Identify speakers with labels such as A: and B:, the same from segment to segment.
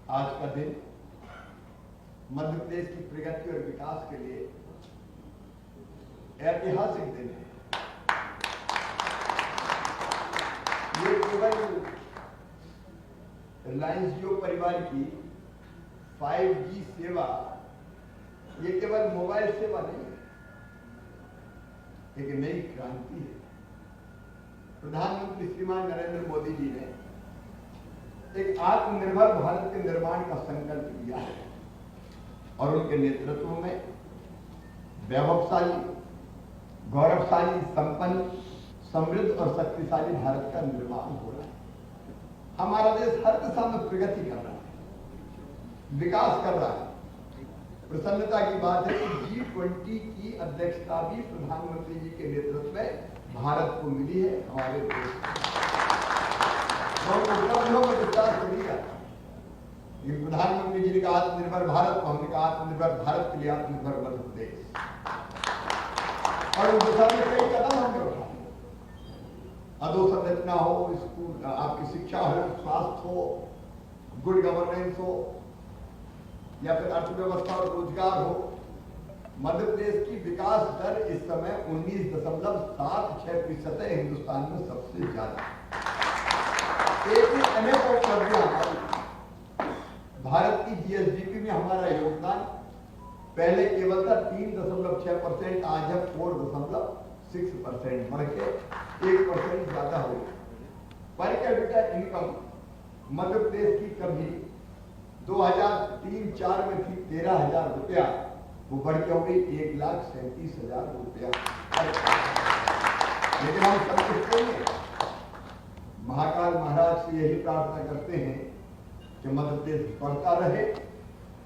A: आज का दिन मध्य प्रदेश की प्रगति और विकास के लिए ऐतिहासिक दिन है। ये केवल रिलायंस जियो परिवार की 5G सेवा, ये केवल मोबाइल सेवा नहीं है, एक नई क्रांति है। प्रधानमंत्री श्रीमान नरेंद्र मोदी जी ने एक आत्मनिर्भर भारत के निर्माण का संकल्प लिया है और उनके नेतृत्व में वैभवशाली, गौरवशाली, संपन्न, समृद्ध और शक्तिशाली भारत का निर्माण हो रहा है। हमारा देश हर दिशा में प्रगति कर रहा है, विकास कर रहा है। प्रसन्नता की बात है कि G20 की अध्यक्षता भी प्रधानमंत्री जी के नेतृत्व में भारत को मिली है। हमारे देश उपलब्धियों में विस्तार कर दिया। प्रधानमंत्री जी ने कहा आत्मनिर्भर भारत, हमने कहा आत्मनिर्भर भारत के लिए आत्मनिर्भर मध्य प्रदेश, और उस दिशा में कई कदम हमने उठाए। अधोसंरचना हो, स्कूल, आपकी शिक्षा हो, स्वास्थ्य हो, गुड गवर्नेंस हो, या फिर अर्थव्यवस्था और रोजगार हो। मध्य प्रदेश की विकास दर इस समय 19.76% है, हिंदुस्तान में सबसे ज्यादा। अनेक उपलब्धियां, भारत की GSDP में हमारा योगदान पहले केवल था 3.6%, आज है 4.6%, बढ़ के 1% ज्यादा हो गया। Per capita income Madhya Pradesh की कभी 2003-04 में थी 13,000 रुपया, वो बढ़ के हो गई 1,37,000 रुपया। लेकिन हम संतुष्ट नहीं हैं। महाकाल महाराज से यही प्रार्थना करते हैं कि मध्य प्रदेश बढ़ता रहे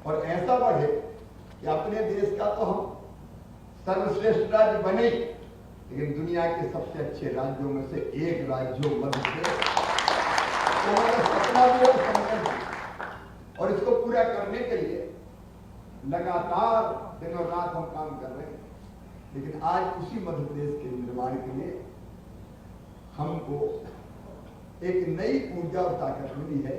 A: और ऐसा बढ़े कि अपने देश का तो हम सर्वश्रेष्ठ राज्य बने, लेकिन दुनिया के सबसे अच्छे राज्यों में से एक राज्य हो मध्य प्रदेश। तो हमारा सपना भी है, संकल्प भी। और इसको पूरा करने के लिए लगातार दिन और रात हम काम कर रहे हैं। लेकिन आज उसी मध्य प्रदेश के निर्माण के लिए हमको एक नई ऊर्जा और ताकत मिली है।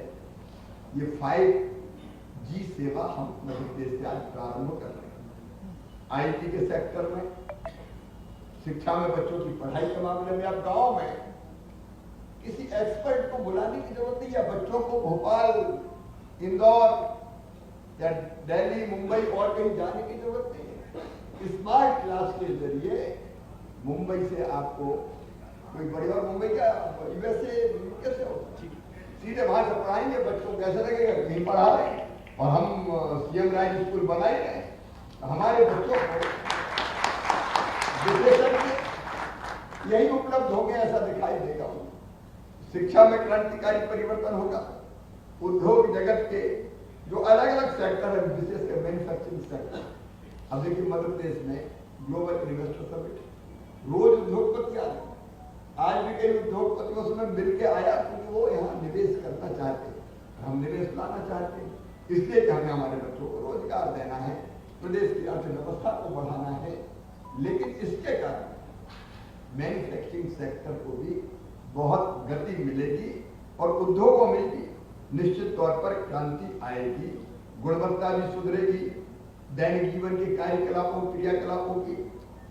A: ये 5G सेवा हम मध्य प्रदेश से आज प्रारंभ कर रहे हैं। IT के सेक्टर में, शिक्षा में, बच्चों की पढ़ाई के मामले में, अब गांव में किसी एक्सपर्ट को बुलाने की जरूरत नहीं है। बच्चों को भोपाल, इंदौर या दिल्ली, मुंबई और कहीं जाने की जरूरत नहीं है। स्मार्ट क्लास के जरिए मुंबई से आपको कोई बड़ी, और मुंबई का USA कैसे हो, सीधे वहां से पढ़ाएंगे। बच्चों को कैसे लगेगा कहीं पढ़ा रहे हैं और हम CM राइज स्कूल बनाए रहे हैं। हमारे बच्चों को यही उपलब्ध हो गया, ऐसा दिखाई देगा। शिक्षा में क्रांतिकारी परिवर्तन होगा। उद्योग जगत के जो अलग अलग सेक्टर है, विशेषकर मैन्युफैक्चरिंग सेक्टर, अब देखिए मध्य प्रदेश में ग्लोबल इन्वेस्टर समिट, रोज उद्योगपति आ रहे हैं। आज भी कई उद्योगपतियों से मैं मिलकर आया क्योंकि वो यहाँ निवेश करना चाहते हैं, हम निवेश लाना चाहते हैं, इसलिए कि हमें हमारे बच्चों को रोजगार देना है, प्रदेश की अर्थव्यवस्था को बढ़ाना है। लेकिन इसके कारण मैन्युफैक्चरिंग सेक्टर को भी बहुत गति मिलेगी और उद्योगों में भी निश्चित तौर पर क्रांति आएगी, गुणवत्ता भी सुधरेगी, दैनिक जीवन के कार्यकलापों, क्रियाकलापों की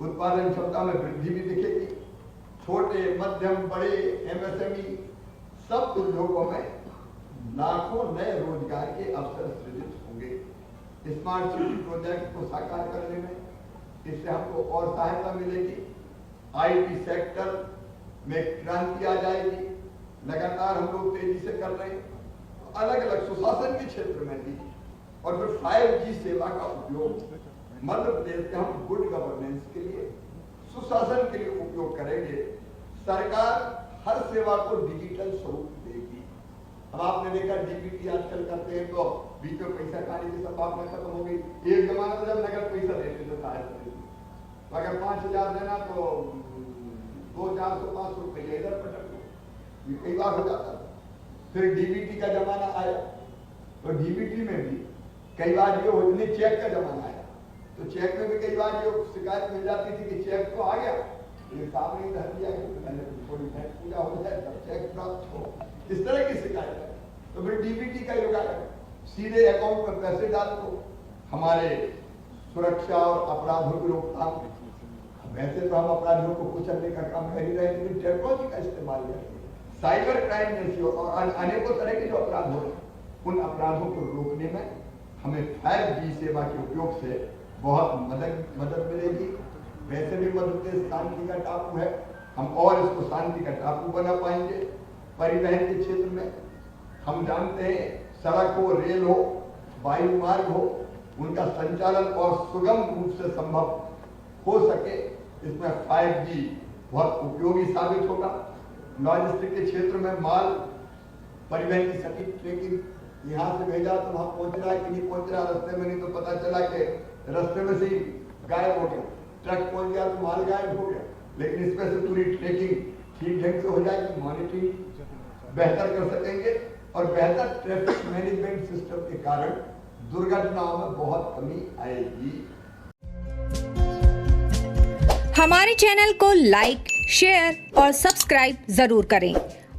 A: उत्पादन क्षमता में वृद्धि भी दिखेगी। छोटे, मध्यम, बड़े MSME सब उद्योगों में लाखों नए रोजगार के अवसर सृजित होंगे। स्मार्ट सिटी प्रोजेक्ट को साकार करने में इससे हमको और सहायता मिलेगी। IT सेक्टर में क्रांति आ जाएगी। लगातार हम लोग तेजी से कर रहे हैं, अलग अलग सुशासन के क्षेत्र में भी। और फिर 5G सेवा का उपयोग मध्य प्रदेश के हम गुड गवर्नेंस के लिए, सुशासन के लिए उपयोग करेंगे। सरकार हर सेवा को डिजिटल स्वरूप देगी। अब आपने देखा DBT आजकल करते हैं तो बीच में पैसा खाने की संभावना खत्म हो गई। एक जमाना तो जब नगद पैसा देते थे, तो अगर 5,000 देना तो 200-400-500 रुपये इधर पटक दो, ये कई बार हो जाता था। फिर DBT का जमाना आया तो DBT में भी कई बार ये हो, चेक का जमाना आया तो चेक में भी कई बार ये शिकायत मिल जाती थी कि चेक तो आ गया, ये सामने ही धर दिया कि थोड़ी पूजा हो जाए तब चेक प्राप्त हो, इस तरह की शिकायत है। तो फिर DBT का युग आया। सीधे अकाउंट में पैसे डाल दो, हमारे सुरक्षा और अपराधों की रोकथाम। वैसे तो हम अपराधियों को कुचलने का काम कर ही रहे हैं, लेकिन टेक्नोलॉजी का इस्तेमाल करके साइबर क्राइम जैसी और अनेकों तरह के जो अपराध हो रहे हैं, उन अपराधों को रोकने में हमें 5G सेवा के उपयोग से बहुत मदद मिलेगी। वैसे भी मध्य प्रदेश शांति का टापू है, हम और इसको शांति का टापू बना पाएंगे। परिवहन के क्षेत्र में हम जानते हैं, सड़क हो, रेल हो, वायु मार्ग हो, उनका संचालन और सुगम रूप से संभव हो सके, इसमें 5G बहुत उपयोगी साबित होगा। लॉजिस्टिक के क्षेत्र में माल परिवहन की सटीक ट्रैकिंग, यहाँ से भेजा तो वहां पहुंच रहा है कि नहीं पहुंच रहा, रास्ते में नहीं तो पता चला कि रास्ते में से ही गायब हो गया, ट्रक पहुंच गया तो माल गायब हो गया। लेकिन इसमें से पूरी ट्रैकिंग ठीक ढंग से हो जाएगी, मॉनिटरिंग बेहतर कर सकेंगे और बेहतर ट्रैफिक मैनेजमेंट सिस्टम के कारण दुर्घटनाओं में बहुत कमी आएगी।
B: हमारे चैनल को लाइक, शेयर और सब्सक्राइब जरूर करें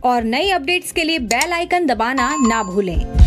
B: और नई अपडेट्स के लिए बेल आइकन दबाना ना भूलें।